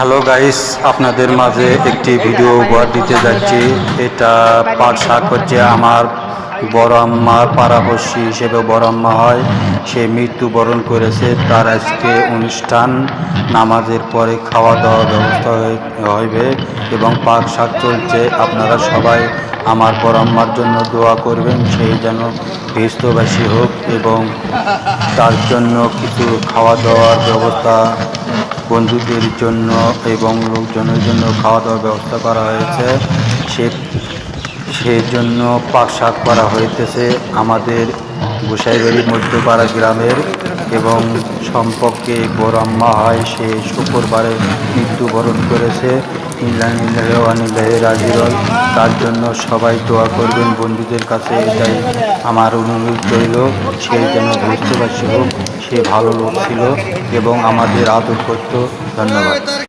Hello guys, আপনাদের মাঝে একটি ভিডিও উপহার দিতে যাচ্ছি। এটা পাট শাক হচ্ছে আমার বড় আম্মার পাড়াপড়শি হিসেবে বড় আম্মা হয়, সে মৃত্যুবরণ করেছে। তার আজকে অনুষ্ঠান, নামাজের পরে খাওয়া দাওয়ার ব্যবস্থা হইবে এবং পাট শাক চলছে। আপনারা সবাই আমার বড় আম্মার জন্য দোয়া করবেন, সেই যেন বেহেশতবাসী হোক এবং তার জন্য কিছু খাওয়া দাওয়ার ব্যবস্থা বন্ধুদের জন্য এবং লোকজনের জন্য খাওয়া দাওয়ার ব্যবস্থা করা হয়েছে। সেই জন্য পাক শাক করা হইতেছে আমাদের গোসাইবাড়ি মধ্যপাড়া গ্রামের এবং সম্পর্কে বড় আম্মা হয়, সে শুক্রবারে মৃত্যুবরণ করেছে। রাজিরল, তার জন্য সবাই দোয়া করবেন বন্ধুদের কাছে, এটাই আমার অনুরোধ রইল। সে যেন বুঝতে পারছি হোক, সে ভালো লোক ছিল এবং আমাদের আদর করত। ধন্যবাদ।